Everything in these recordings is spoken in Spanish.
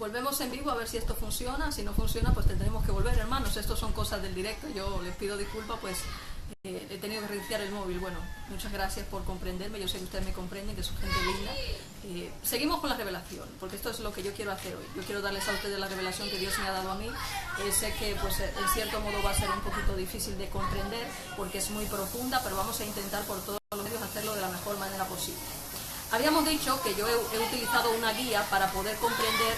Volvemos en vivo a ver si esto funciona. Si no funciona, pues tendremos que volver, hermanos. Esto son cosas del directo. Yo les pido disculpas, pues he tenido que reiniciar el móvil. Bueno, muchas gracias por comprenderme. Yo sé que ustedes me comprenden, que son gente linda. Seguimos con la revelación, porque esto es lo que yo quiero hacer hoy. Yo quiero darles a ustedes la revelación que Dios me ha dado a mí. Sé que pues en cierto modo va a ser un poquito difícil de comprender, porque es muy profunda, pero vamos a intentar por todos los medios hacerlo de la mejor manera posible. Habíamos dicho que yo he utilizado una guía para poder comprender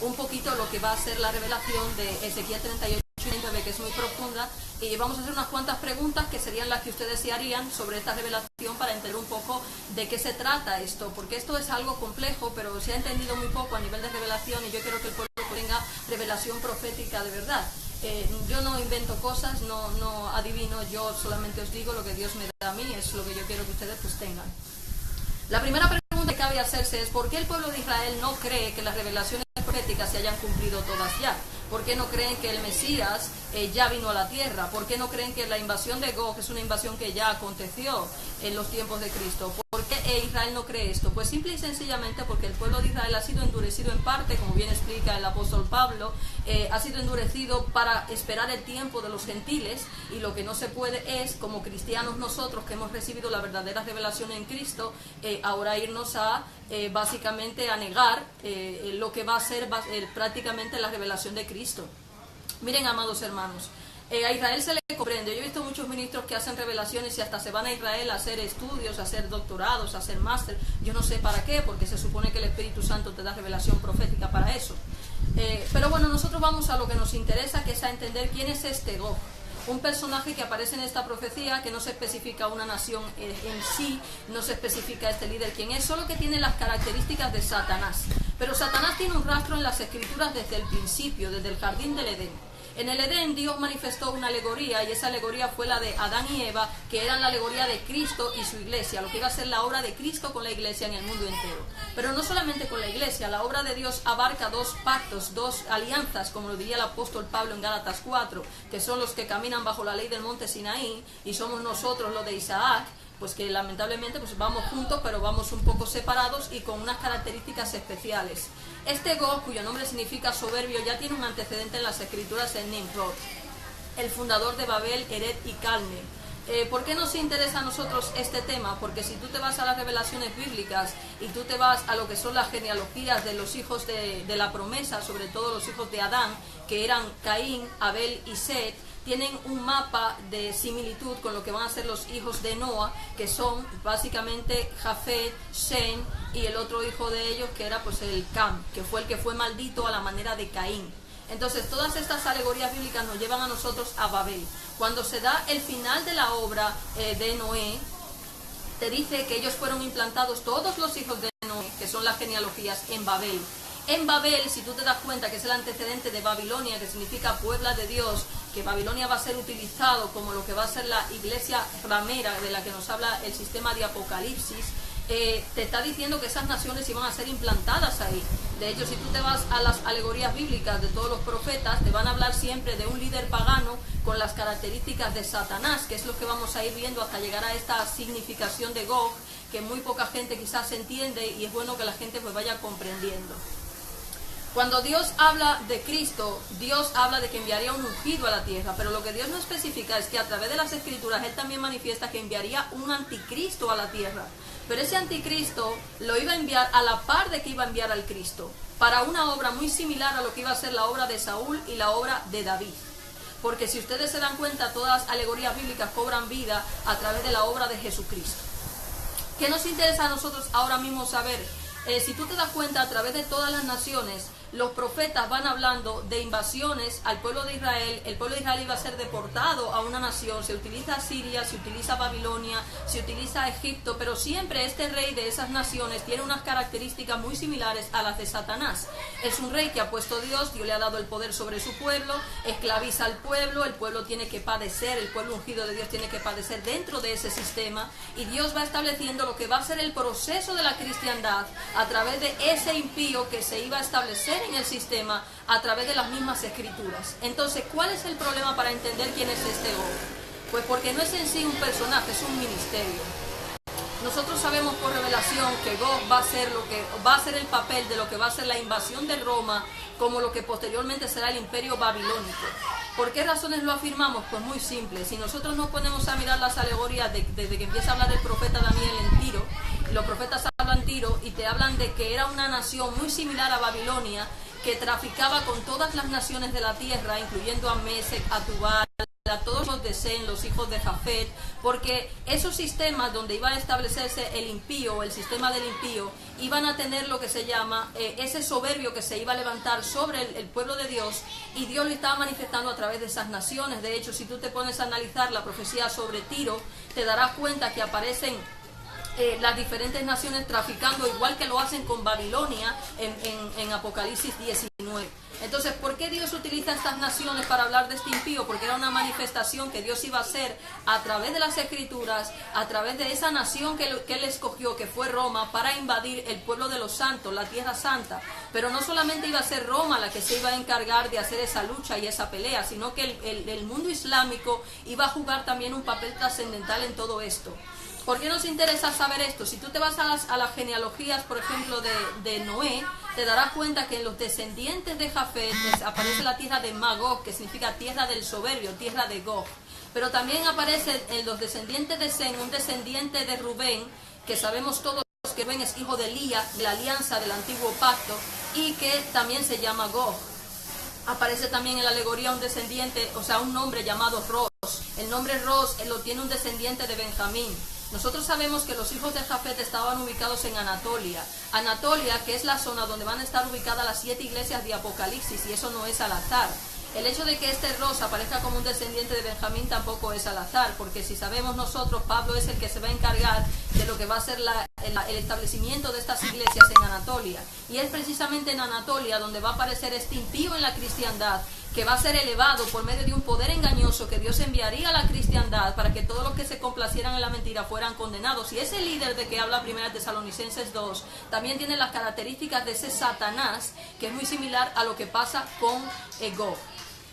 un poquito lo que va a ser la revelación de Ezequiel 38 y 39, que es muy profunda, y vamos a hacer unas cuantas preguntas que serían las que ustedes se harían sobre esta revelación para entender un poco de qué se trata esto, porque esto es algo complejo, pero se ha entendido muy poco a nivel de revelación, y yo quiero que el pueblo tenga revelación profética de verdad. Yo no invento cosas, no adivino, yo solamente os digo lo que Dios me da a mí, es lo que yo quiero que ustedes pues tengan. La primera pregunta que cabe hacerse es ¿por qué el pueblo de Israel no cree que las revelaciones proféticas se hayan cumplido todas ya? ¿Por qué no creen que el Mesías ya vino a la tierra? ¿Por qué no creen que la invasión de Gog es una invasión que ya aconteció en los tiempos de Cristo? ¿Por qué Israel no cree esto? Pues simple y sencillamente porque el pueblo de Israel ha sido endurecido en parte, como bien explica el apóstol Pablo, ha sido endurecido para esperar el tiempo de los gentiles, y lo que no se puede es, como cristianos nosotros que hemos recibido la verdadera revelación en Cristo, ahora irnos a básicamente a negar lo que va a ser prácticamente la revelación de Cristo. Miren, amados hermanos, a Israel se le comprende. Yo he visto muchos ministros que hacen revelaciones y hasta se van a Israel a hacer estudios, a hacer doctorados, a hacer máster. Yo no sé para qué, porque se supone que el Espíritu Santo te da revelación profética para eso. Pero bueno, nosotros vamos a lo que nos interesa, que es a entender quién es este Gog. Un personaje que aparece en esta profecía, que no se especifica una nación en sí, no se especifica este líder quién es, solo que tiene las características de Satanás. Pero Satanás tiene un rastro en las Escrituras desde el principio, desde el jardín del Edén. En el Edén Dios manifestó una alegoría, y esa alegoría fue la de Adán y Eva, que eran la alegoría de Cristo y su iglesia, lo que iba a ser la obra de Cristo con la iglesia en el mundo entero. Pero no solamente con la iglesia, la obra de Dios abarca dos pactos, dos alianzas, como lo diría el apóstol Pablo en Gálatas 4, que son los que caminan bajo la ley del monte Sinaí, y somos nosotros los de Isaac, pues que lamentablemente pues vamos juntos, pero vamos un poco separados y con unas características especiales. Este Gog, cuyo nombre significa soberbio, ya tiene un antecedente en las Escrituras en Nimrod, el fundador de Babel, Eret y Calne. ¿Por qué nos interesa a nosotros este tema? Porque si tú te vas a las revelaciones bíblicas y tú te vas a lo que son las genealogías de los hijos de la promesa, sobre todo los hijos de Adán, que eran Caín, Abel y Set, tienen un mapa de similitud con lo que van a ser los hijos de Noa, que son básicamente Jafet, Shem y el otro hijo de ellos que era pues el Cam, que fue el que fue maldito a la manera de Caín. Entonces todas estas alegorías bíblicas nos llevan a nosotros a Babel. Cuando se da el final de la obra de Noé, te dice que ellos fueron implantados, todos los hijos de Noé, que son las genealogías, en Babel. En Babel, si tú te das cuenta que es el antecedente de Babilonia, que significa Puebla de Dios, que Babilonia va a ser utilizado como lo que va a ser la iglesia ramera de la que nos habla el sistema de Apocalipsis, te está diciendo que esas naciones iban a ser implantadas ahí. De hecho, si tú te vas a las alegorías bíblicas de todos los profetas, te van a hablar siempre de un líder pagano con las características de Satanás, que es lo que vamos a ir viendo hasta llegar a esta significación de Gog, que muy poca gente quizás entiende, y es bueno que la gente pues vaya comprendiendo. Cuando Dios habla de Cristo, Dios habla de que enviaría un ungido a la tierra, pero lo que Dios no especifica es que a través de las Escrituras Él también manifiesta que enviaría un anticristo a la tierra. Pero ese anticristo lo iba a enviar a la par de que iba a enviar al Cristo, para una obra muy similar a lo que iba a ser la obra de Saúl y la obra de David. Porque si ustedes se dan cuenta, todas las alegorías bíblicas cobran vida a través de la obra de Jesucristo. ¿Qué nos interesa a nosotros ahora mismo saber? Si tú te das cuenta, a través de todas las naciones, los profetas van hablando de invasiones al pueblo de Israel. El pueblo de Israel iba a ser deportado a una nación. Se utiliza Siria, se utiliza Babilonia, se utiliza Egipto, pero siempre este rey de esas naciones tiene unas características muy similares a las de Satanás. Es un rey que ha puesto Dios le ha dado el poder sobre su pueblo, esclaviza al pueblo, el pueblo tiene que padecer, el pueblo ungido de Dios tiene que padecer dentro de ese sistema, y Dios va estableciendo lo que va a ser el proceso de la cristiandad a través de ese impío que se iba a establecer en el sistema a través de las mismas Escrituras. Entonces, ¿cuál es el problema para entender quién es este Gog? Pues porque no es en sí un personaje, es un ministerio. nosotros sabemos por revelación que Gog va a ser el papel de lo que va a ser la invasión de Roma, como lo que posteriormente será el imperio babilónico. ¿Por qué razones lo afirmamos? Pues muy simple. Si nosotros nos ponemos a mirar las alegorías desde que empieza a hablar el profeta Daniel en Tiro, los profetas hablan Tiro y te hablan de que era una nación muy similar a Babilonia, que traficaba con todas las naciones de la tierra, incluyendo a Mesec, a Tubal, a todos los de Sem, los hijos de Jafet, porque esos sistemas donde iba a establecerse el impío, el sistema del impío, iban a tener lo que se llama ese soberbio que se iba a levantar sobre el pueblo de Dios, y Dios lo estaba manifestando a través de esas naciones. De hecho, si tú te pones a analizar la profecía sobre Tiro, te darás cuenta que aparecen las diferentes naciones traficando, igual que lo hacen con Babilonia en Apocalipsis 19. Entonces, ¿por qué Dios utiliza estas naciones para hablar de este impío? Porque era una manifestación que Dios iba a hacer a través de las Escrituras, a través de esa nación que Él escogió, que fue Roma, para invadir el pueblo de los santos, la tierra santa. Pero no solamente iba a ser Roma la que se iba a encargar de hacer esa lucha y esa pelea, sino que el mundo islámico iba a jugar también un papel trascendental en todo esto. ¿Por qué nos interesa saber esto? Si tú te vas a las genealogías, por ejemplo, de Noé, te darás cuenta que en los descendientes de Jafet aparece la tierra de Magog, que significa tierra del soberbio, tierra de Gog. Pero también aparece en los descendientes de Sem un descendiente de Rubén, que sabemos todos que Rubén es hijo de Lía, de la alianza del antiguo pacto, y que también se llama Gog. Aparece también en la alegoría un descendiente, o sea, un nombre llamado Ros. El nombre Ros lo tiene un descendiente de Benjamín. Nosotros sabemos que los hijos de Jafet estaban ubicados en Anatolia. Anatolia, que es la zona donde van a estar ubicadas las 7 iglesias de Apocalipsis, y eso no es al azar. El hecho de que este Ros aparezca como un descendiente de Benjamín tampoco es al azar, porque si sabemos nosotros, Pablo es el que se va a encargar de lo que va a ser el establecimiento de estas iglesias en Anatolia. Y es precisamente en Anatolia donde va a aparecer este impío en la cristiandad, que va a ser elevado por medio de un poder engañoso que Dios enviaría a la cristiandad para que todos los que se complacieran en la mentira fueran condenados. Y ese líder de que habla 1 Tesalonicenses 2 también tiene las características de ese Satanás, que es muy similar a lo que pasa con Gog.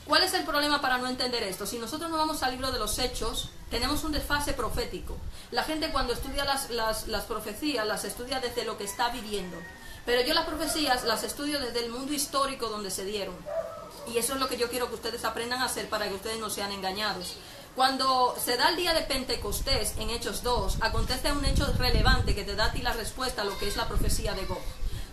¿Cuál es el problema para no entender esto? Si nosotros no vamos al libro de los Hechos, tenemos un desfase profético. La gente cuando estudia las profecías, las estudia desde lo que está viviendo. Pero yo las profecías las estudio desde el mundo histórico donde se dieron. Y eso es lo que yo quiero que ustedes aprendan a hacer para que ustedes no sean engañados. Cuando se da el día de Pentecostés en Hechos 2, acontece un hecho relevante que te da a ti la respuesta a lo que es la profecía de Gog.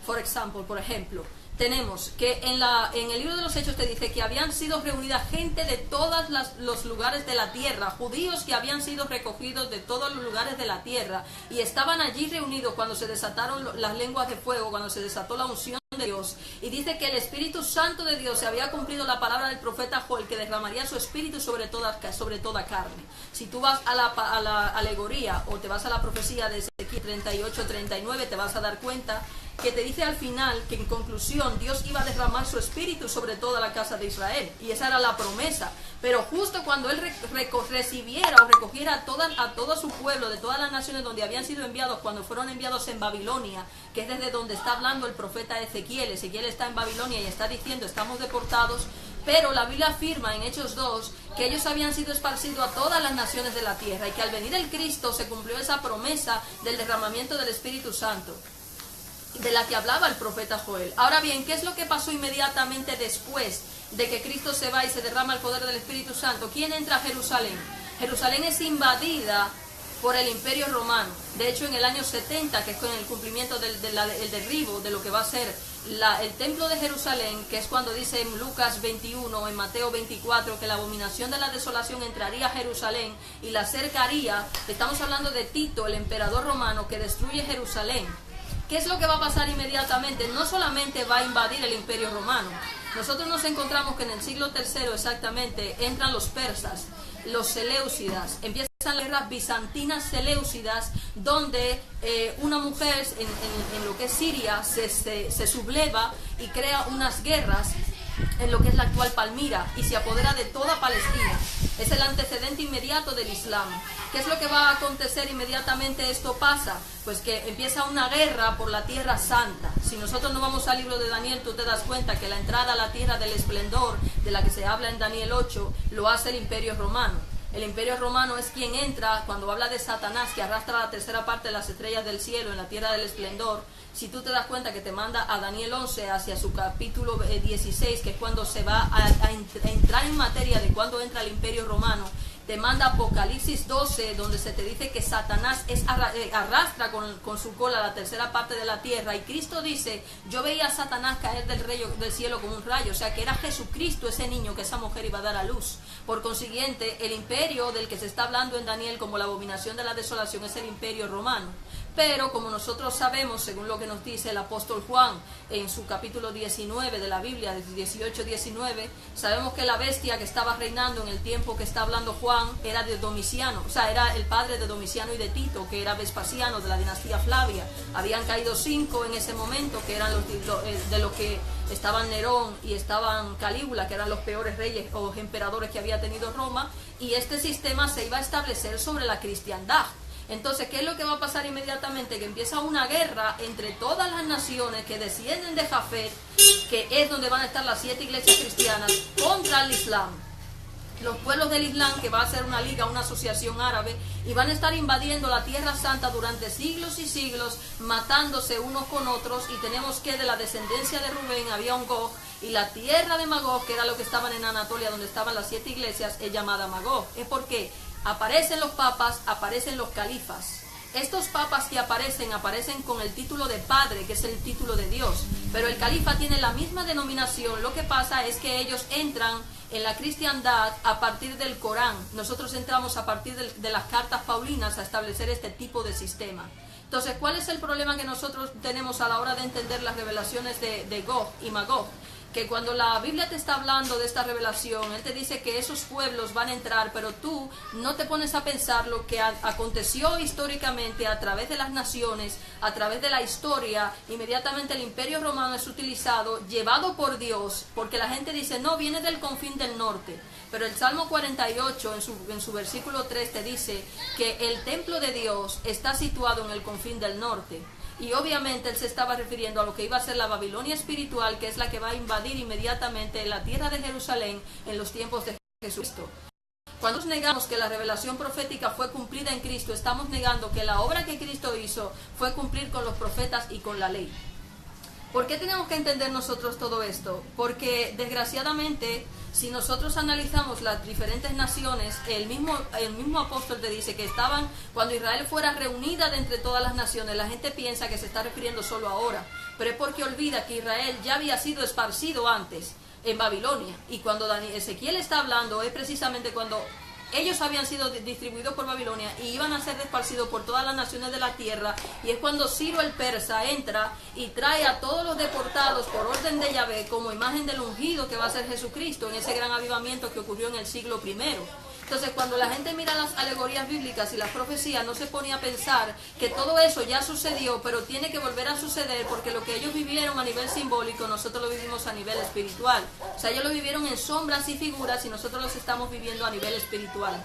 Por ejemplo, tenemos que en el libro de los Hechos te dice que habían sido reunidas gente de todos los lugares de la tierra, judíos que habían sido recogidos de todos los lugares de la tierra, y estaban allí reunidos cuando se desataron las lenguas de fuego, cuando se desató la unción de Dios, y dice que el Espíritu Santo de Dios se había cumplido la palabra del profeta Joel, que derramaría su espíritu sobre toda carne. Si tú vas a la alegoría o te vas a la profecía de Ezequiel 38-39, te vas a dar cuenta que te dice al final que en conclusión Dios iba a derramar su espíritu sobre toda la casa de Israel, y esa era la promesa. Pero justo cuando Él recibiera o recogiera a todo su pueblo de todas las naciones donde habían sido enviados, cuando fueron enviados en Babilonia, que es desde donde está hablando el profeta Ezequiel está en Babilonia y está diciendo estamos deportados, pero la Biblia afirma en Hechos 2 que ellos habían sido esparcidos a todas las naciones de la tierra, y que al venir el Cristo se cumplió esa promesa del derramamiento del Espíritu Santo, de la que hablaba el profeta Joel. Ahora bien, ¿qué es lo que pasó inmediatamente después de que Cristo se va y se derrama el poder del Espíritu Santo? ¿Quién entra a Jerusalén? Jerusalén es invadida por el Imperio Romano. De hecho, en el año 70, que es con el cumplimiento del derribo de lo que va a ser el templo de Jerusalén, que es cuando dice en Lucas 21, en Mateo 24, que la abominación de la desolación entraría a Jerusalén y la cercaría. Estamos hablando de Tito, el emperador romano, que destruye Jerusalén. ¿Qué es lo que va a pasar inmediatamente? No solamente va a invadir el Imperio Romano. Nosotros nos encontramos que en el siglo III exactamente entran los persas, los seleucidas, empiezan las guerras bizantinas seleucidas, donde una mujer en lo que es Siria se subleva y crea unas guerras en lo que es la actual Palmira y se apodera de toda Palestina. Es el antecedente inmediato del Islam. ¿Qué es lo que va a acontecer inmediatamente esto pasa? Pues que empieza una guerra por la Tierra Santa. Si nosotros no vamos al libro de Daniel, tú te das cuenta que la entrada a la Tierra del Esplendor, de la que se habla en Daniel 8, lo hace el Imperio Romano. El imperio romano es quien entra, cuando habla de Satanás, que arrastra la tercera parte de las estrellas del cielo en la tierra del esplendor. Si tú te das cuenta que te manda a Daniel 11 hacia su capítulo 16, que es cuando se va a entrar en materia de cuando entra el imperio romano, te manda Apocalipsis 12, donde se te dice que Satanás arrastra con su cola la tercera parte de la tierra, y Cristo dice, yo veía a Satanás caer del cielo como un rayo, o sea que era Jesucristo ese niño que esa mujer iba a dar a luz. Por consiguiente, el imperio del que se está hablando en Daniel como la abominación de la desolación es el imperio romano. Pero como nosotros sabemos, según lo que nos dice el apóstol Juan en su capítulo 19 de la Biblia, 18-19, sabemos que la bestia que estaba reinando en el tiempo que está hablando Juan era de Domiciano, o sea, era el padre de Domiciano y de Tito, que era Vespasiano de la dinastía Flavia. Habían caído 5 en ese momento, que eran de los que estaban Nerón y estaban Calígula, que eran los peores reyes o emperadores que había tenido Roma, y este sistema se iba a establecer sobre la cristiandad. Entonces, ¿qué es lo que va a pasar inmediatamente? Que empieza una guerra entre todas las naciones que descienden de Jafet, que es donde van a estar las 7 iglesias cristianas, contra el Islam. Los pueblos del Islam, que va a ser una liga, una asociación árabe, y van a estar invadiendo la Tierra Santa durante siglos y siglos, matándose unos con otros, y tenemos que de la descendencia de Rubén había un Gog, y la tierra de Magog, que era lo que estaban en Anatolia, donde estaban las 7 iglesias, es llamada Magog. Es porque aparecen los papas, aparecen los califas. Estos papas que aparecen con el título de padre, que es el título de Dios, pero el califa tiene la misma denominación. Lo que pasa es que ellos entran en la cristiandad a partir del Corán. Nosotros entramos a partir de las cartas paulinas a establecer este tipo de sistema. Entonces, ¿cuál es el problema que nosotros tenemos a la hora de entender las revelaciones de Gog y Magog? Que cuando la Biblia te está hablando de esta revelación, él te dice que esos pueblos van a entrar, pero tú no te pones a pensar lo que aconteció históricamente a través de las naciones, a través de la historia. Inmediatamente el imperio romano es utilizado, llevado por Dios, porque la gente dice, no, viene del confín del norte. Pero el Salmo 48 en su versículo 3 te dice que el templo de Dios está situado en el confín del norte. Y obviamente él se estaba refiriendo a lo que iba a ser la Babilonia espiritual, que es la que va a invadir inmediatamente la tierra de Jerusalén en los tiempos de Jesucristo. Cuando negamos que la revelación profética fue cumplida en Cristo, estamos negando que la obra que Cristo hizo fue cumplir con los profetas y con la ley. ¿Por qué tenemos que entender nosotros todo esto? Porque desgraciadamente, si nosotros analizamos las diferentes naciones, el mismo apóstol te dice que estaban, cuando Israel fuera reunida de entre todas las naciones, la gente piensa que se está refiriendo solo ahora, pero es porque olvida que Israel ya había sido esparcido antes en Babilonia, y cuando Ezequiel está hablando es precisamente cuando ellos habían sido distribuidos por Babilonia y iban a ser esparcidos por todas las naciones de la tierra, y es cuando Ciro el persa entra y trae a todos los deportados por orden de Yahvé como imagen del ungido que va a ser Jesucristo en ese gran avivamiento que ocurrió en el siglo I. Entonces, cuando la gente mira las alegorías bíblicas y las profecías, no se pone a pensar que todo eso ya sucedió, pero tiene que volver a suceder, porque lo que ellos vivieron a nivel simbólico, nosotros lo vivimos a nivel espiritual. O sea, ellos lo vivieron en sombras y figuras y nosotros los estamos viviendo a nivel espiritual.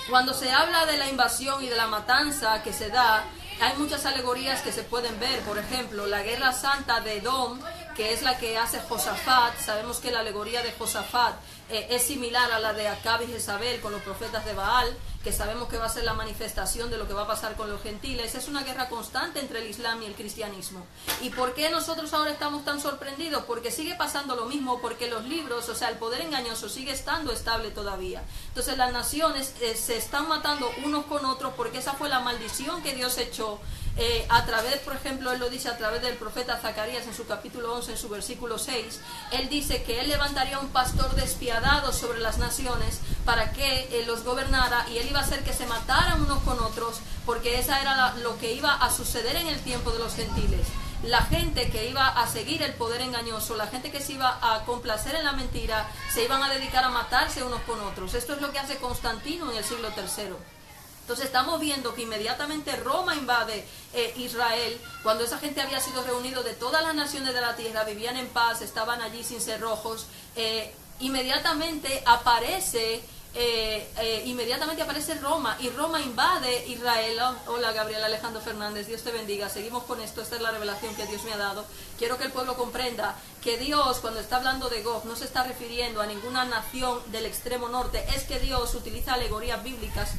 Cuando se habla de la invasión y de la matanza que se da, hay muchas alegorías que se pueden ver. Por ejemplo, la guerra santa de Edom, que es la que hace Josafat. Sabemos que la alegoría de Josafat es similar a la de Acab y Jezabel con los profetas de Baal, que sabemos que va a ser la manifestación de lo que va a pasar con los gentiles. Es una guerra constante entre el Islam y el cristianismo. ¿Y por qué nosotros ahora estamos tan sorprendidos? Porque sigue pasando lo mismo, porque los libros, o sea, el poder engañoso sigue estando estable todavía. Entonces las naciones se están matando unos con otros, porque esa fue la maldición que Dios echó a través, por ejemplo, él lo dice a través del profeta Zacarías en su capítulo 11, en su versículo 6. Él dice que él levantaría un pastor despiadado sobre las naciones para que los gobernara, y él iba a hacer que se mataran unos con otros, porque esa era lo que iba a suceder en el tiempo de los gentiles. La gente que iba a seguir el poder engañoso, la gente que se iba a complacer en la mentira, se iban a dedicar a matarse unos con otros. Esto es lo que hace Constantino en el siglo III. Entonces estamos viendo que inmediatamente Roma invade Israel, cuando esa gente había sido reunido de todas las naciones de la tierra, vivían en paz, estaban allí sin cerrojos. Inmediatamente aparece inmediatamente aparece Roma y Roma invade Israel. Hola Gabriela Alejandro Fernández, Dios te bendiga. Seguimos con esto, esta es la revelación que Dios me ha dado. Quiero que el pueblo comprenda que Dios, cuando está hablando de Gog, no se está refiriendo a ninguna nación del extremo norte. Es que Dios utiliza alegorías bíblicas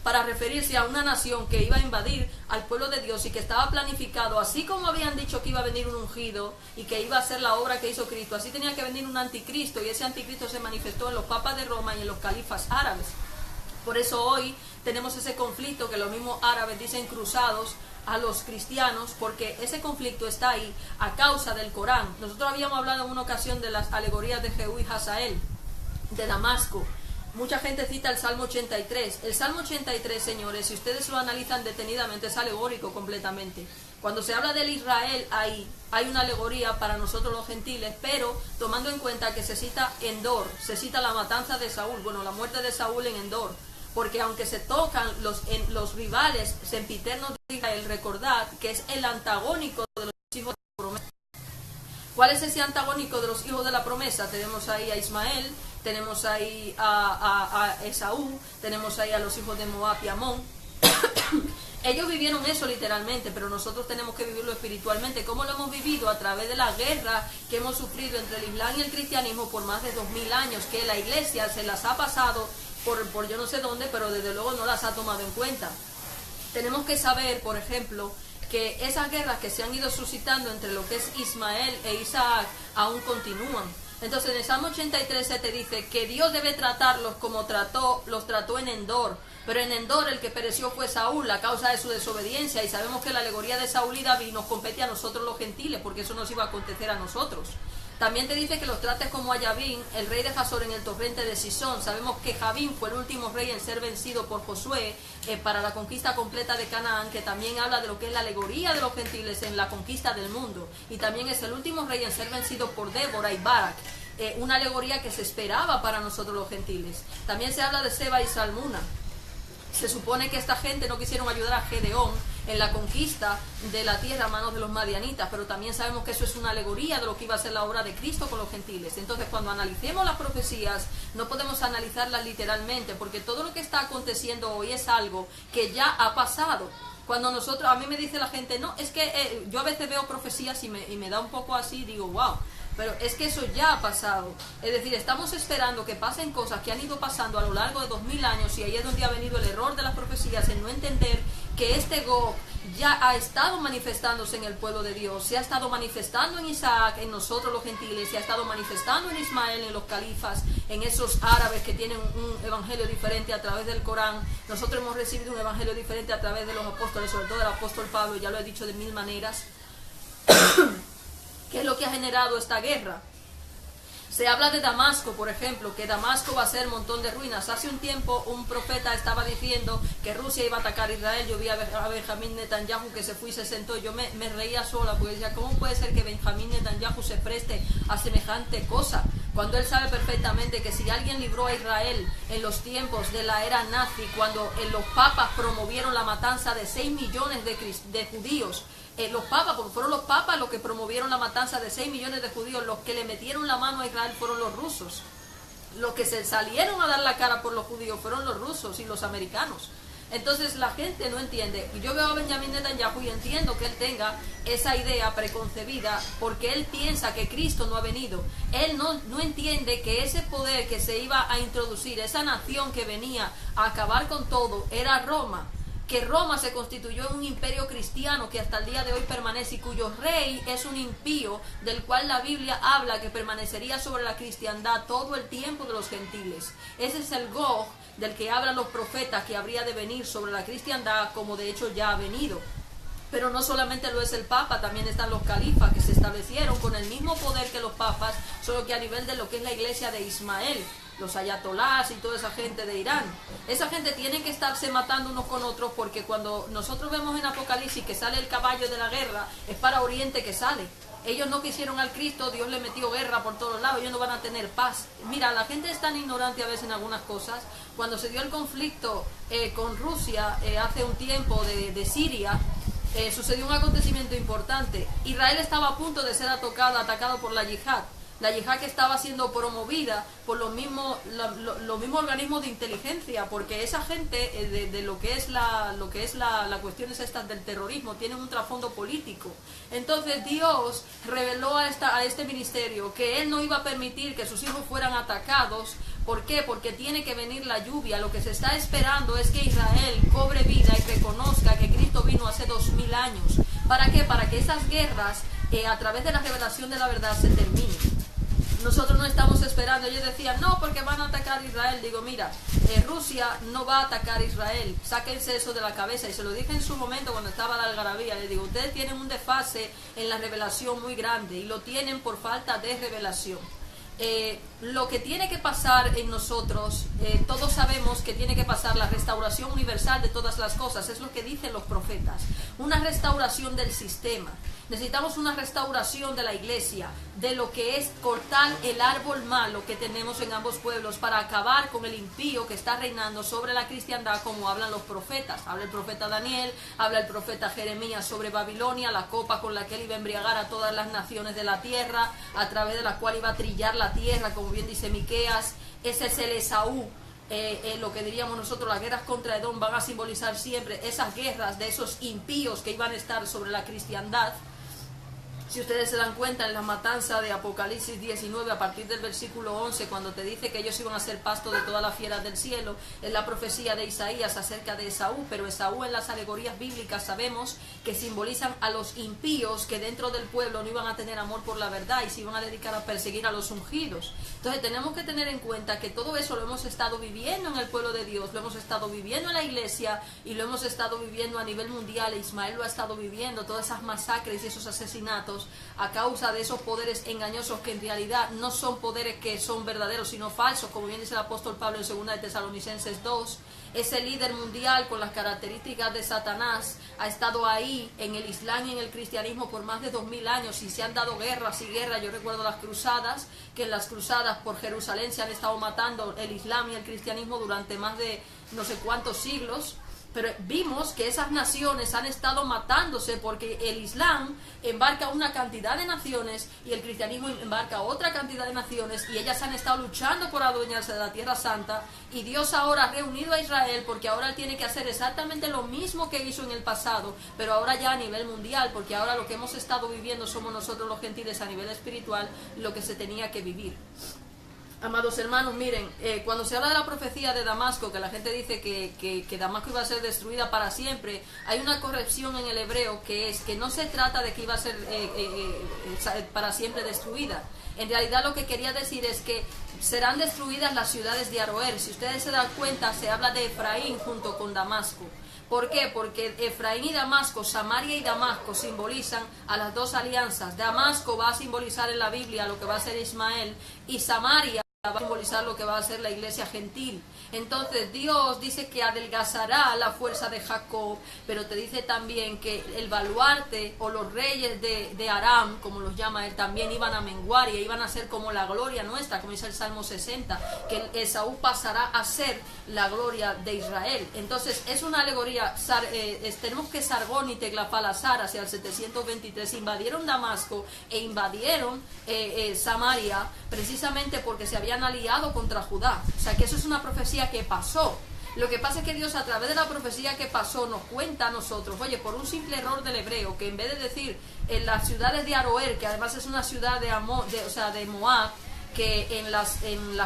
para referirse a una nación que iba a invadir al pueblo de Dios y que estaba planificado, así como habían dicho que iba a venir un ungido y que iba a hacer la obra que hizo Cristo, así tenía que venir un anticristo, y ese anticristo se manifestó en los papas de Roma y en los califas árabes. Por eso hoy tenemos ese conflicto que los mismos árabes dicen cruzados a los cristianos, porque ese conflicto está ahí a causa del Corán. Nosotros habíamos hablado en una ocasión de las alegorías de Jehú y Hazael, de Damasco. Mucha gente cita el Salmo 83. El Salmo 83, señores, si ustedes lo analizan detenidamente, es alegórico completamente. Cuando se habla del Israel, ahí hay una alegoría para nosotros los gentiles, pero tomando en cuenta que se cita Endor, se cita la matanza de Saúl, bueno, la muerte de Saúl en Endor, porque aunque se tocan los rivales sempiternos de Israel, recordad que es el antagónico de los hijos de la promesa. ¿Cuál es ese antagónico de los hijos de la promesa? Tenemos ahí a Ismael, tenemos ahí a Esaú, tenemos ahí a los hijos de Moab y Amón. Ellos vivieron eso literalmente, pero nosotros tenemos que vivirlo espiritualmente. ¿Cómo lo hemos vivido? A través de la guerra que hemos sufrido entre el Islam y el cristianismo por más de 2000 años, que la iglesia se las ha pasado por yo no sé dónde, pero desde luego no las ha tomado en cuenta. Tenemos que saber, por ejemplo, que esas guerras que se han ido suscitando entre lo que es Ismael e Isaac aún continúan. Entonces en el Salmo 83 se te dice que Dios debe tratarlos como los trató en Endor, pero en Endor el que pereció fue Saúl a causa de su desobediencia, y sabemos que la alegoría de Saúl y David nos compete a nosotros los gentiles, porque eso nos iba a acontecer a nosotros. También te dice que los trates como a Yabín, el rey de Hazor en el torrente de Sisón. Sabemos que Jabín fue el último rey en ser vencido por Josué para la conquista completa de Canaán, que también habla de lo que es la alegoría de los gentiles en la conquista del mundo. Y también es el último rey en ser vencido por Débora y Barak, una alegoría que se esperaba para nosotros los gentiles. También se habla de Seba y Salmuna. Se supone que esta gente no quisieron ayudar a Gedeón en la conquista de la tierra a manos de los madianitas, pero también sabemos que eso es una alegoría de lo que iba a ser la obra de Cristo con los gentiles. Entonces, cuando analicemos las profecías, no podemos analizarlas literalmente, porque todo lo que está aconteciendo hoy es algo que ya ha pasado. Cuando nosotros, a mí me dice la gente, no, es que yo a veces veo profecías y me da un poco así, digo, wow, pero es que eso ya ha pasado. Es decir, estamos esperando que pasen cosas que han ido pasando a lo largo de 2000 años, y ahí es donde ha venido el error de las profecías, en no entender que este Gog ya ha estado manifestándose en el pueblo de Dios, se ha estado manifestando en Isaac, en nosotros los gentiles, se ha estado manifestando en Ismael, en los califas, en esos árabes que tienen un evangelio diferente a través del Corán. Nosotros hemos recibido un evangelio diferente a través de los apóstoles, sobre todo del apóstol Pablo, ya lo he dicho de mil maneras. ¿Qué es lo que ha generado esta guerra? Se habla de Damasco, por ejemplo, que Damasco va a ser un montón de ruinas. Hace un tiempo un profeta estaba diciendo que Rusia iba a atacar a Israel. Yo vi a Benjamín Netanyahu que se fue y se sentó. Yo me reía sola porque decía, ¿cómo puede ser que Benjamín Netanyahu se preste a semejante cosa? Cuando él sabe perfectamente que si alguien libró a Israel en los tiempos de la era nazi, cuando los papas promovieron la matanza de 6 millones de judíos, los papas, porque fueron los papas los que promovieron la matanza de 6 millones de judíos, los que le metieron la mano a Israel fueron los rusos. Los que se salieron a dar la cara por los judíos fueron los rusos y los americanos. Entonces la gente no entiende. Y yo veo a Benjamín Netanyahu y entiendo que él tenga esa idea preconcebida, porque él piensa que Cristo no ha venido. Él no entiende que ese poder que se iba a introducir, esa nación que venía a acabar con todo, era Roma. Que Roma se constituyó en un imperio cristiano que hasta el día de hoy permanece, y cuyo rey es un impío, del cual la Biblia habla que permanecería sobre la cristiandad todo el tiempo de los gentiles. Ese es el Gog del que hablan los profetas, que habría de venir sobre la cristiandad, como de hecho ya ha venido. Pero no solamente lo es el Papa, también están los califas, que se establecieron con el mismo poder que los papas, solo que a nivel de lo que es la iglesia de Ismael, los ayatolás y toda esa gente de Irán. Esa gente tiene que estarse matando unos con otros, porque cuando nosotros vemos en Apocalipsis que sale el caballo de la guerra, es para Oriente que sale. Ellos no quisieron al Cristo, Dios le metió guerra por todos lados, ellos no van a tener paz. Mira, la gente es tan ignorante a veces en algunas cosas. Cuando se dio el conflicto con Rusia hace un tiempo de Siria, sucedió un acontecimiento importante. Israel estaba a punto de ser atacado por la yihad. La yihad que estaba siendo promovida por los mismos organismos de inteligencia, porque esa gente de lo que es la cuestiones estas del terrorismo tienen un trasfondo político. Entonces Dios reveló a este ministerio que Él no iba a permitir que sus hijos fueran atacados. ¿Por qué? Porque tiene que venir la lluvia. Lo que se está esperando es que Israel cobre vida y reconozca que Cristo vino hace 2000 años. ¿Para qué? Para que esas guerras, a través de la revelación de la verdad, se terminen. Nosotros no estamos esperando. Ellos decían, no, porque van a atacar a Israel. Digo, mira, Rusia no va a atacar a Israel. Sáquense eso de la cabeza. Y se lo dije en su momento cuando estaba la algarabía. Les digo, ustedes tienen un desfase en la revelación muy grande. Y lo tienen por falta de revelación. Lo que tiene que pasar en nosotros, todos sabemos que tiene que pasar la restauración universal de todas las cosas. Es lo que dicen los profetas. Una restauración del sistema. Necesitamos una restauración de la iglesia, de lo que es cortar el árbol malo que tenemos en ambos pueblos para acabar con el impío que está reinando sobre la cristiandad, como hablan los profetas. Habla el profeta Daniel, habla el profeta Jeremías sobre Babilonia, la copa con la que él iba a embriagar a todas las naciones de la tierra, a través de la cual iba a trillar la tierra, como bien dice Miqueas. Ese es el Esaú. Lo que diríamos nosotros, las guerras contra Edom van a simbolizar siempre esas guerras de esos impíos que iban a estar sobre la cristiandad. Si ustedes se dan cuenta en la matanza de Apocalipsis 19, a partir del versículo 11, cuando te dice que ellos iban a ser pasto de todas las fieras del cielo, es la profecía de Isaías acerca de Esaú, pero Esaú en las alegorías bíblicas sabemos que simbolizan a los impíos que dentro del pueblo no iban a tener amor por la verdad y se iban a dedicar a perseguir a los ungidos. Entonces tenemos que tener en cuenta que todo eso lo hemos estado viviendo en el pueblo de Dios, lo hemos estado viviendo en la iglesia y lo hemos estado viviendo a nivel mundial. Ismael lo ha estado viviendo, todas esas masacres y esos asesinatos a causa de esos poderes engañosos que en realidad no son poderes que son verdaderos sino falsos, como bien dice el apóstol Pablo en 2 de Tesalonicenses 2. Ese líder mundial con las características de Satanás ha estado ahí en el Islam y en el cristianismo por más de 2000 años y se han dado guerras y guerras. Yo recuerdo las cruzadas, que en las cruzadas por Jerusalén se han estado matando el Islam y el cristianismo durante más de no sé cuántos siglos. Pero vimos que esas naciones han estado matándose porque el Islam embarca una cantidad de naciones y el cristianismo embarca otra cantidad de naciones y ellas han estado luchando por adueñarse de la Tierra Santa, y Dios ahora ha reunido a Israel porque ahora él tiene que hacer exactamente lo mismo que hizo en el pasado, pero ahora ya a nivel mundial, porque ahora lo que hemos estado viviendo somos nosotros los gentiles a nivel espiritual, lo que se tenía que vivir. Amados hermanos, miren, cuando se habla de la profecía de Damasco, que la gente dice que Damasco iba a ser destruida para siempre, hay una corrección en el hebreo que es que no se trata de que iba a ser para siempre destruida. En realidad lo que quería decir es que serán destruidas las ciudades de Aroer. Si ustedes se dan cuenta, se habla de Efraín junto con Damasco. ¿Por qué? Porque Efraín y Damasco, Samaria y Damasco simbolizan a las dos alianzas. Damasco va a simbolizar en la Biblia lo que va a ser Ismael, y Samaria va a simbolizar lo que va a ser la iglesia gentil. Entonces Dios dice que adelgazará la fuerza de Jacob, pero te dice también que el baluarte o los reyes de Aram, como los llama él, también iban a menguar y iban a ser como la gloria nuestra, como dice el Salmo 60, que Esaú pasará a ser la gloria de Israel. Entonces es una alegoría. Tenemos que Sargón y Teglafalasar hacia el 723 invadieron Damasco e invadieron Samaria, precisamente porque se habían aliado contra Judá. O sea que eso es una profecía que pasó. Lo que pasa es que Dios, a través de la profecía que pasó, nos cuenta a nosotros, oye, por un simple error del hebreo, que en vez de decir en las ciudades de Aroer, que además es una ciudad de Moab, que en las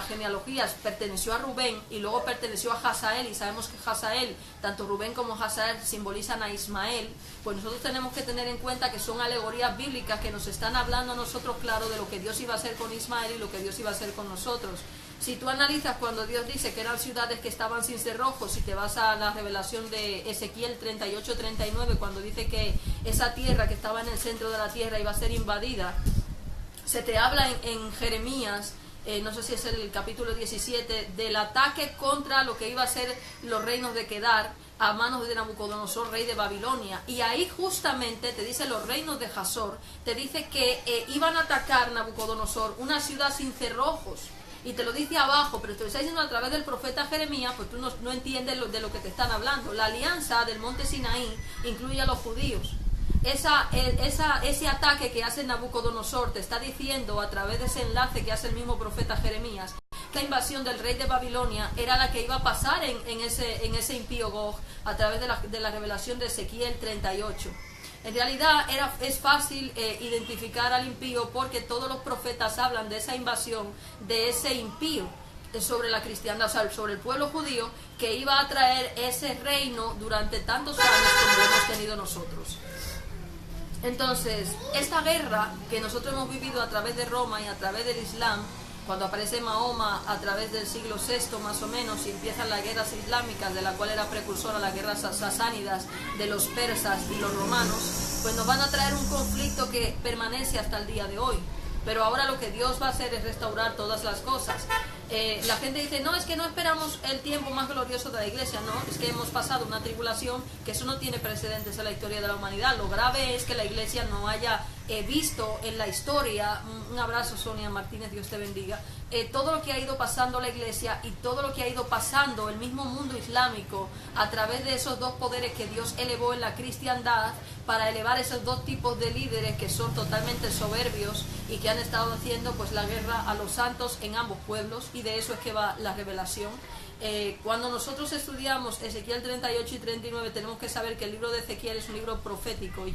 genealogías perteneció a Rubén y luego perteneció a Hazael, y sabemos que Hazael, tanto Rubén como Hazael simbolizan a Ismael, pues nosotros tenemos que tener en cuenta que son alegorías bíblicas que nos están hablando a nosotros, claro, de lo que Dios iba a hacer con Ismael y lo que Dios iba a hacer con nosotros. Si tú analizas cuando Dios dice que eran ciudades que estaban sin cerrojos, si te vas a la revelación de Ezequiel 38-39, cuando dice que esa tierra que estaba en el centro de la tierra iba a ser invadida, se te habla en Jeremías, no sé si es el capítulo 17, del ataque contra lo que iba a ser los reinos de Kedar a manos de Nabucodonosor, rey de Babilonia. Y ahí justamente te dice los reinos de Hazor, te dice que iban a atacar Nabucodonosor una ciudad sin cerrojos. Y te lo dice abajo, pero te lo está diciendo a través del profeta Jeremías, pues tú no entiendes de lo que te están hablando. La alianza del monte Sinaí incluye a los judíos. ese ataque que hace Nabucodonosor te está diciendo a través de ese enlace que hace el mismo profeta Jeremías, la invasión del rey de Babilonia era la que iba a pasar en ese impío Gog a través de la revelación de Ezequiel 38. En realidad es fácil identificar al impío porque todos los profetas hablan de esa invasión, de ese impío sobre la cristiandad, o sea, sobre el pueblo judío que iba a traer ese reino durante tantos años como hemos tenido nosotros. Entonces, esta guerra que nosotros hemos vivido a través de Roma y a través del Islam, cuando aparece Mahoma a través del siglo VI más o menos y empiezan las guerras islámicas, de la cual era precursora las guerras sasánidas de los persas y los romanos, pues nos van a traer un conflicto que permanece hasta el día de hoy. Pero ahora lo que Dios va a hacer es restaurar todas las cosas. La gente dice, no, es que no esperamos el tiempo más glorioso de la iglesia. No, es que hemos pasado una tribulación que eso no tiene precedentes en la historia de la humanidad. Lo grave es que la iglesia no haya visto en la historia, un abrazo Sonia Martínez, Dios te bendiga, todo lo que ha ido pasando la iglesia y todo lo que ha ido pasando el mismo mundo islámico a través de esos dos poderes que Dios elevó en la cristiandad para elevar esos dos tipos de líderes que son totalmente soberbios y que han estado haciendo pues la guerra a los santos en ambos pueblos, y de eso es que va la revelación. Cuando nosotros estudiamos Ezequiel 38 y 39 tenemos que saber que el libro de Ezequiel es un libro profético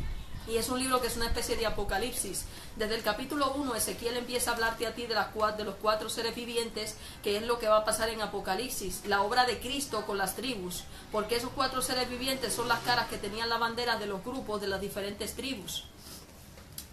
y es un libro que es una especie de apocalipsis. Desde el capítulo 1 Ezequiel empieza a hablarte a ti de los cuatro seres vivientes, que es lo que va a pasar en Apocalipsis, la obra de Cristo con las tribus, porque esos cuatro seres vivientes son las caras que tenían la bandera de los grupos de las diferentes tribus.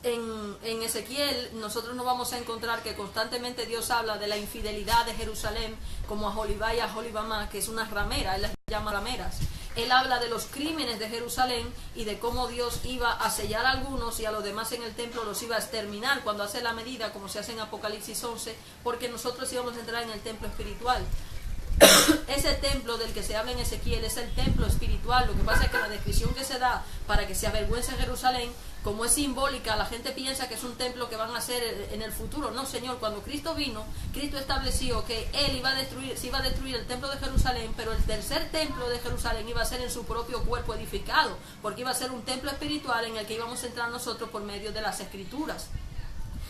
En Ezequiel nosotros nos vamos a encontrar que constantemente Dios habla de la infidelidad de Jerusalén, como a Aholibá y a Aholibamá, que es una ramera, él las llama rameras. Él habla de los crímenes de Jerusalén y de cómo Dios iba a sellar a algunos y a los demás en el templo los iba a exterminar cuando hace la medida, como se hace en Apocalipsis 11, porque nosotros íbamos a entrar en el templo espiritual. Ese templo del que se habla en Ezequiel es el templo espiritual. Lo que pasa es que la descripción que se da para que se avergüence Jerusalén, como es simbólica, la gente piensa que es un templo que van a hacer en el futuro. No, Señor, cuando Cristo vino, Cristo estableció que Él se iba a destruir el templo de Jerusalén, pero el tercer templo de Jerusalén iba a ser en su propio cuerpo edificado, porque iba a ser un templo espiritual en el que íbamos a entrar nosotros por medio de las Escrituras.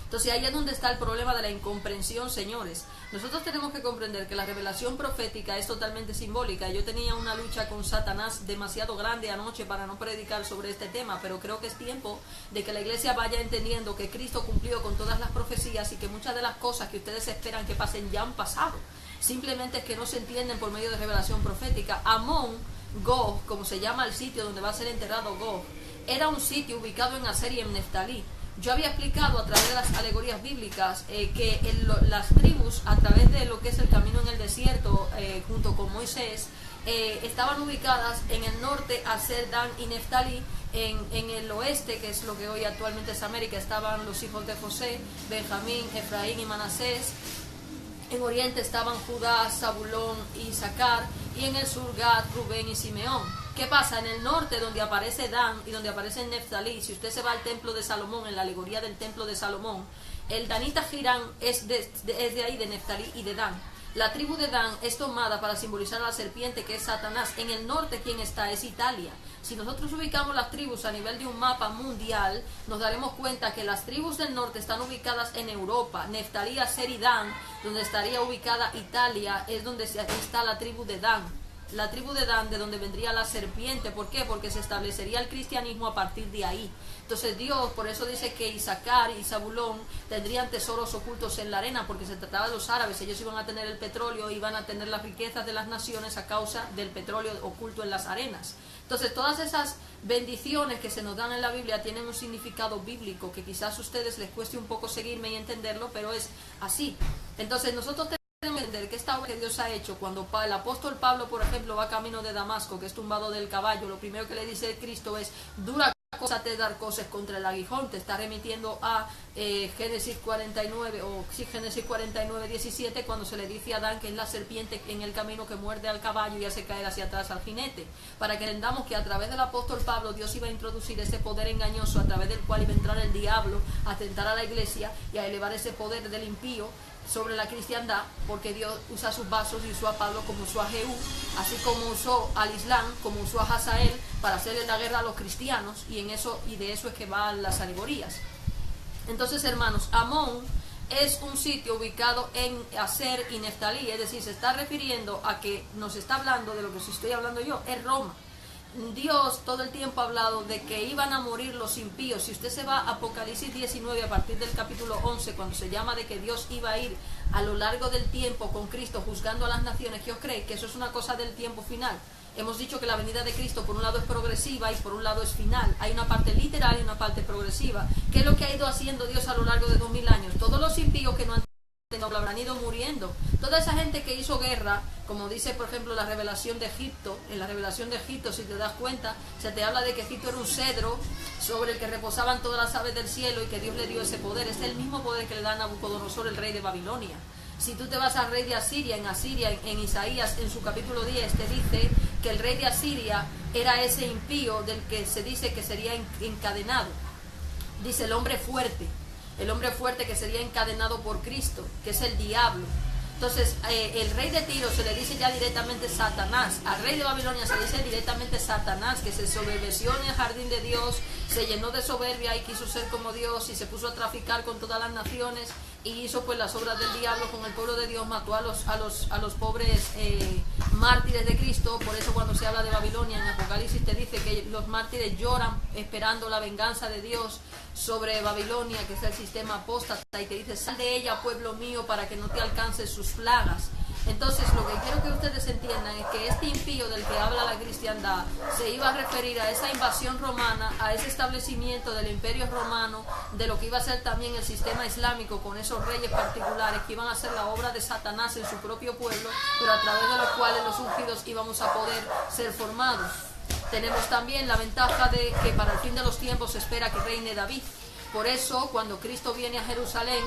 Entonces ahí es donde está el problema de la incomprensión, señores. Nosotros tenemos que comprender que la revelación profética es totalmente simbólica. Yo tenía una lucha con Satanás demasiado grande anoche para no predicar sobre este tema, pero creo que es tiempo de que la iglesia vaya entendiendo que Cristo cumplió con todas las profecías y que muchas de las cosas que ustedes esperan que pasen ya han pasado. Simplemente es que no se entienden por medio de revelación profética. Amón, Gog, como se llama el sitio donde va a ser enterrado Gog, era un sitio ubicado en Aser y en Neftalí. Yo había explicado a través de las alegorías bíblicas que las tribus, a través de lo que es el camino en el desierto, junto con Moisés, estaban ubicadas en el norte, Aser, Dan y Neftalí. En el oeste, que es lo que hoy actualmente es América, estaban los hijos de José, Benjamín, Efraín y Manasés. En oriente estaban Judá, Zabulón y Isaacar, y en el sur Gad, Rubén y Simeón. ¿Qué pasa? En el norte, donde aparece Dan y donde aparece Neftalí, si usted se va al templo de Salomón, en la alegoría del templo de Salomón, el danita Girán es de ahí, de Neftalí y de Dan. La tribu de Dan es tomada para simbolizar a la serpiente, que es Satanás. En el norte, quien está es Italia. Si nosotros ubicamos las tribus a nivel de un mapa mundial, nos daremos cuenta que las tribus del norte están ubicadas en Europa. Neftalí, Aser y Dan, donde estaría ubicada Italia, es donde está la tribu de Dan. La tribu de Dan, de donde vendría la serpiente. ¿Por qué? Porque se establecería el cristianismo a partir de ahí. Entonces Dios, por eso dice que Isaacar y Zabulón tendrían tesoros ocultos en la arena, porque se trataba de los árabes. Ellos iban a tener el petróleo, iban a tener las riquezas de las naciones a causa del petróleo oculto en las arenas. Entonces todas esas bendiciones que se nos dan en la Biblia tienen un significado bíblico que quizás a ustedes les cueste un poco seguirme y entenderlo, pero es así. Entonces nosotros tenemos que entender que esta obra que Dios ha hecho, cuando el apóstol Pablo, por ejemplo, va camino de Damasco, que es tumbado del caballo, lo primero que le dice Cristo es: dura cosa te dar cosas contra el aguijón. Te está remitiendo a Génesis 49, o sí, Génesis 49, 17, cuando se le dice a Adán que es la serpiente en el camino que muerde al caballo y hace caer hacia atrás al jinete, para que entendamos que a través del apóstol Pablo Dios iba a introducir ese poder engañoso a través del cual iba a entrar el diablo a tentar a la iglesia y a elevar ese poder del impío sobre la cristiandad, porque Dios usa sus vasos y usó a Pablo como usó a Jehú, así como usó al Islam, como usó a Hazael, para hacerle la guerra a los cristianos, y de eso es que van las alegorías. Entonces, hermanos, Amón es un sitio ubicado en Aser y Neftalí, es decir, se está refiriendo a que nos está hablando de lo que estoy hablando yo, es Roma. Dios todo el tiempo ha hablado de que iban a morir los impíos. Si usted se va a Apocalipsis 19 a partir del capítulo 11, cuando se llama de que Dios iba a ir a lo largo del tiempo con Cristo juzgando a las naciones, ¿qué os cree? Que eso es una cosa del tiempo final. Hemos dicho que la venida de Cristo por un lado es progresiva y por un lado es final. Hay una parte literal y una parte progresiva. ¿Qué es lo que ha ido haciendo Dios a lo largo de 2000 años? Todos los impíos que no han habrán ido muriendo. Toda esa gente que hizo guerra, como dice por ejemplo la revelación de Egipto, en la revelación de Egipto, si te das cuenta, se te habla de que Egipto era un cedro sobre el que reposaban todas las aves del cielo y que Dios le dio ese poder. Es el mismo poder que le da a Nabucodonosor, el rey de Babilonia. Si tú te vas al rey de Asiria, en Isaías, en su capítulo 10, te dice que el rey de Asiria era ese impío del que se dice que sería encadenado. Dice el hombre fuerte que sería encadenado por Cristo, que es el diablo. Entonces, el rey de Tiro se le dice ya directamente Satanás. Al rey de Babilonia se le dice directamente Satanás, que se soberbeció en el jardín de Dios, se llenó de soberbia y quiso ser como Dios y se puso a traficar con todas las naciones y hizo pues las obras del diablo con el pueblo de Dios, mató a los pobres mártires de Cristo. Por eso cuando se habla de Babilonia en Apocalipsis te dice que los mártires lloran esperando la venganza de Dios sobre Babilonia, que es el sistema apóstata, y te dice: sal de ella, pueblo mío, para que no te alcancen sus plagas. Entonces, lo que quiero que ustedes entiendan es que este impío del que habla la cristiandad se iba a referir a esa invasión romana, a ese establecimiento del imperio romano, de lo que iba a ser también el sistema islámico con esos reyes particulares que iban a hacer la obra de Satanás en su propio pueblo, pero a través de los cuales los ungidos íbamos a poder ser formados. Tenemos también la ventaja de que para el fin de los tiempos se espera que reine David. Por eso, cuando Cristo viene a Jerusalén,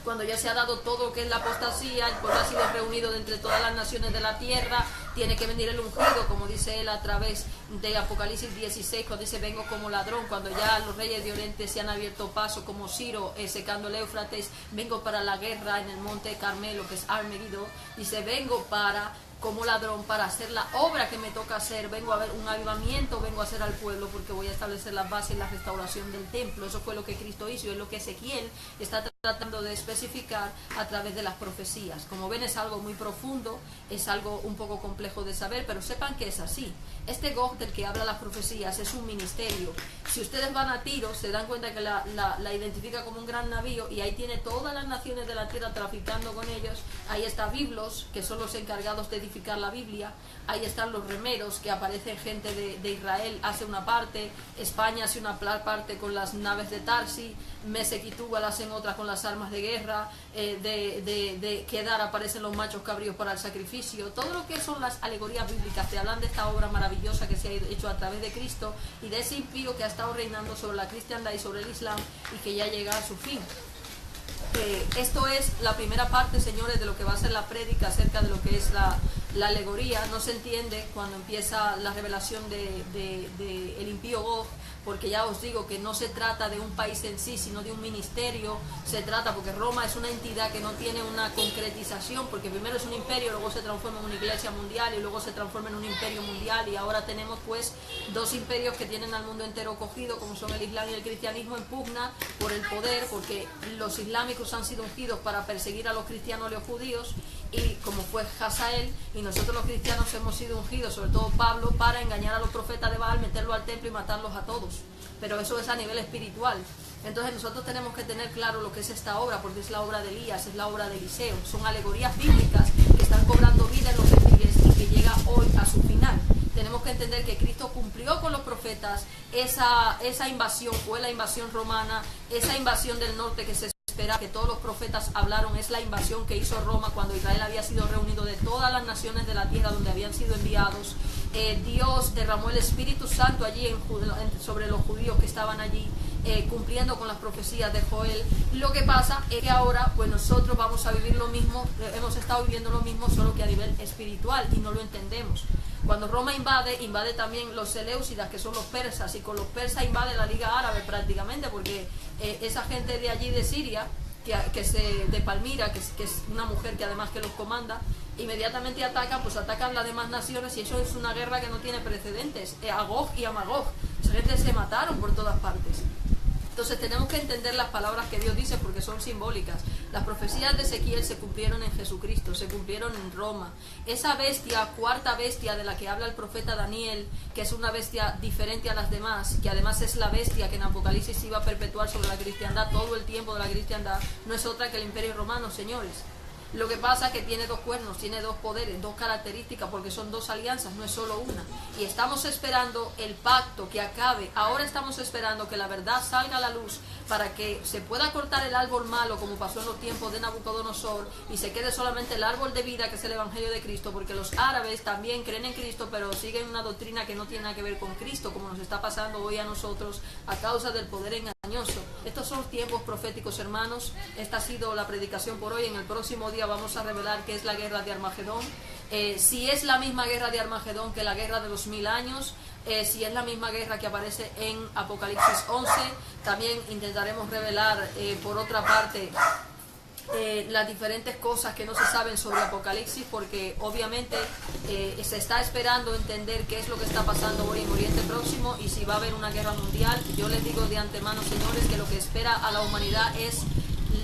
cuando ya se ha dado todo lo que es la apostasía, el pueblo ha sido reunido de entre todas las naciones de la tierra, tiene que venir el ungido, como dice él a través de Apocalipsis 16, cuando dice: vengo como ladrón. Cuando ya los reyes de Oriente se han abierto paso, como Ciro secando el Éufrates, vengo para la guerra en el monte Carmelo, que es Armegiddo, dice: vengo como ladrón para hacer la obra que me toca hacer, vengo a ver un avivamiento, vengo a hacer al pueblo, porque voy a establecer las bases y la restauración del templo. Eso fue lo que Cristo hizo y es lo que Ezequiel está tratando de especificar a través de las profecías. Como ven, es algo muy profundo, es algo un poco complejo de saber, pero sepan que es así. Este Gog del que habla las profecías es un ministerio. Si ustedes van a Tiro, se dan cuenta que la identifica como un gran navío, y ahí tiene todas las naciones de la tierra traficando con ellos. Ahí está Biblos, que son los encargados de edificar la Biblia. Ahí están los remeros, que aparecen gente de Israel, hace una parte, España hace una parte con las naves de Tarsi, Mesec y Tubal hacen otra con las armas de guerra, de Kedar aparecen los machos cabríos para el sacrificio. Todo lo que son las alegorías bíblicas te hablan de esta obra maravillosa que se ha hecho a través de Cristo y de ese impío que ha estado reinando sobre la cristiandad y sobre el Islam y que ya llega a su fin. Esto es la primera parte, señores, de lo que va a ser la prédica acerca de lo que es la alegoría. No se entiende cuando empieza la revelación de el impío Gog, porque ya os digo que no se trata de un país en sí, sino de un ministerio. Se trata, porque Roma es una entidad que no tiene una concretización, porque primero es un imperio, luego se transforma en una iglesia mundial y luego se transforma en un imperio mundial, y ahora tenemos pues dos imperios que tienen al mundo entero cogido, como son el Islam y el cristianismo, en pugna por el poder, porque los islámicos han sido ungidos para perseguir a los cristianos y los judíos, y como fue Hazael, y nosotros los cristianos hemos sido ungidos, sobre todo Pablo, para engañar a los profetas de Baal, meterlos al templo y matarlos a todos. Pero eso es a nivel espiritual. Entonces nosotros tenemos que tener claro lo que es esta obra, porque es la obra de Elías, es la obra de Eliseo. Son alegorías bíblicas que están cobrando vida en los gentiles y que llega hoy a su final. Tenemos que entender que Cristo cumplió con los profetas esa invasión, fue la invasión romana, esa invasión del norte que se espera, que todos los profetas hablaron, es la invasión que hizo Roma cuando Israel había sido reunido de todas las naciones de la tierra donde habían sido enviados. Dios derramó el Espíritu Santo allí sobre los judíos que estaban allí, cumpliendo con las profecías de Joel. Lo que pasa es que ahora pues nosotros vamos a vivir lo mismo, hemos estado viviendo lo mismo, solo que a nivel espiritual, y no lo entendemos. Cuando Roma invade también los seleucidas, que son los persas, y con los persas invade la Liga Árabe prácticamente, porque esa gente de allí de Siria, de Palmira, que es una mujer que además que los comanda, inmediatamente atacan las demás naciones, y eso es una guerra que no tiene precedentes. A Gog y a Magog, esa gente se mataron por todas partes. Entonces tenemos que entender las palabras que Dios dice porque son simbólicas. Las profecías de Ezequiel se cumplieron en Jesucristo, se cumplieron en Roma. Esa bestia, cuarta bestia de la que habla el profeta Daniel, que es una bestia diferente a las demás, que además es la bestia que en Apocalipsis iba a perpetuar sobre la cristiandad todo el tiempo de la cristiandad, no es otra que el Imperio Romano, señores. Lo que pasa es que tiene dos cuernos, tiene dos poderes, dos características, porque son dos alianzas, no es solo una. Y estamos esperando el pacto que acabe. Ahora estamos esperando que la verdad salga a la luz para que se pueda cortar el árbol malo, como pasó en los tiempos de Nabucodonosor, y se quede solamente el árbol de vida, que es el Evangelio de Cristo, porque los árabes también creen en Cristo, pero siguen una doctrina que no tiene nada que ver con Cristo, como nos está pasando hoy a nosotros a causa del poder engañoso. Estos son tiempos proféticos, hermanos. Esta ha sido la predicación por hoy. En el próximo día vamos a revelar qué es la guerra de Armagedón, si es la misma guerra de Armagedón que la guerra de los 1000 años, si es la misma guerra que aparece en Apocalipsis 11. También intentaremos revelar por otra parte las diferentes cosas que no se saben sobre Apocalipsis, porque obviamente se está esperando entender qué es lo que está pasando hoy en Oriente Próximo y si va a haber una guerra mundial. Yo les digo de antemano, señores, que lo que espera a la humanidad es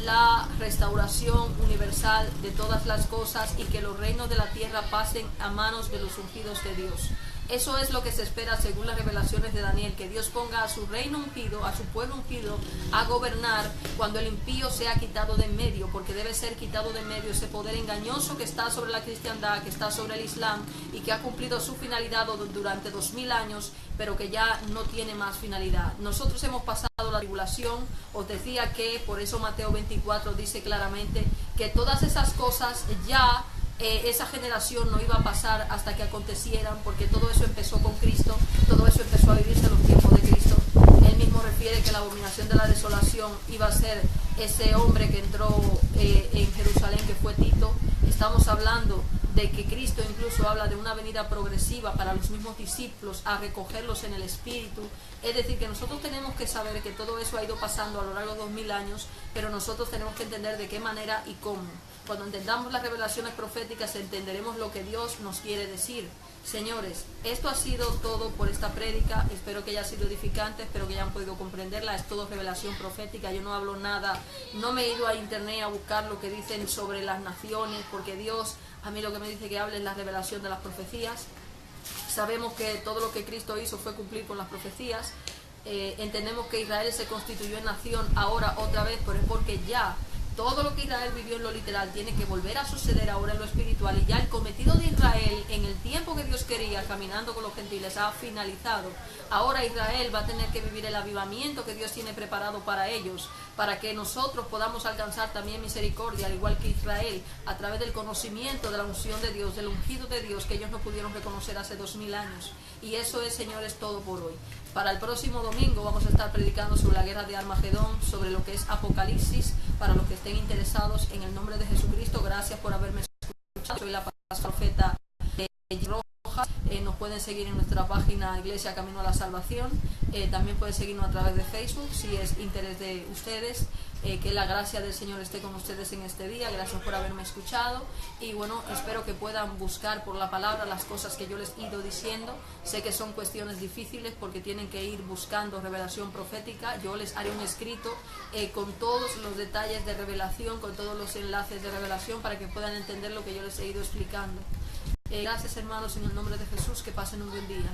la restauración universal de todas las cosas y que los reinos de la tierra pasen a manos de los ungidos de Dios. Eso es lo que se espera según las revelaciones de Daniel, que Dios ponga a su reino ungido, a su pueblo ungido, a gobernar cuando el impío sea quitado de en medio, porque debe ser quitado de en medio ese poder engañoso que está sobre la cristiandad, que está sobre el Islam y que ha cumplido su finalidad durante 2000 años, pero que ya no tiene más finalidad. Nosotros hemos pasado la tribulación. Os decía que por eso Mateo 24 dice claramente que todas esas cosas ya esa generación no iba a pasar hasta que acontecieran, porque todo eso empezó con Cristo, todo eso empezó a vivirse en los tiempos de Cristo. Él mismo refiere que la abominación de la desolación iba a ser ese hombre que entró en Jerusalén, que fue Tito. Estamos hablando de que Cristo incluso habla de una venida progresiva para los mismos discípulos, a recogerlos en el Espíritu. Es decir, que nosotros tenemos que saber que todo eso ha ido pasando a lo largo de 2000 años, pero nosotros tenemos que entender de qué manera y cómo. Cuando entendamos las revelaciones proféticas, entenderemos lo que Dios nos quiere decir. Señores, esto ha sido todo por esta prédica. Espero que haya sido edificante, espero que hayan podido comprenderla. Es todo revelación profética. Yo no hablo nada, no me he ido a internet a buscar lo que dicen sobre las naciones, porque Dios a mí lo que me dice que hable es la revelación de las profecías. Sabemos que todo lo que Cristo hizo fue cumplir con las profecías. Entendemos que Israel se constituyó en nación ahora otra vez, pero es porque ya todo lo que Israel vivió en lo literal tiene que volver a suceder ahora en lo espiritual, y ya el cometido de Israel en el tiempo que Dios quería, caminando con los gentiles, ha finalizado. Ahora Israel va a tener que vivir el avivamiento que Dios tiene preparado para ellos, para que nosotros podamos alcanzar también misericordia, al igual que Israel, a través del conocimiento de la unción de Dios, del ungido de Dios, que ellos no pudieron reconocer hace 2000 años. Y eso es, señores, todo por hoy. Para el próximo domingo vamos a estar predicando sobre la guerra de Armagedón, sobre lo que es Apocalipsis, para los que estén interesados. En el nombre de Jesucristo, gracias por haberme escuchado. Soy la profeta Rojas. Nos pueden seguir en nuestra página Iglesia Camino a la Salvación. También pueden seguirnos a través de Facebook, si es interés de ustedes. Que la gracia del Señor esté con ustedes en este día. Gracias por haberme escuchado, y bueno, espero que puedan buscar por la palabra las cosas que yo les he ido diciendo. Sé que son cuestiones difíciles porque tienen que ir buscando revelación profética. Yo les haré un escrito con todos los detalles de revelación, con todos los enlaces de revelación, para que puedan entender lo que yo les he ido explicando. Gracias, hermanos, en el nombre de Jesús. Que pasen un buen día.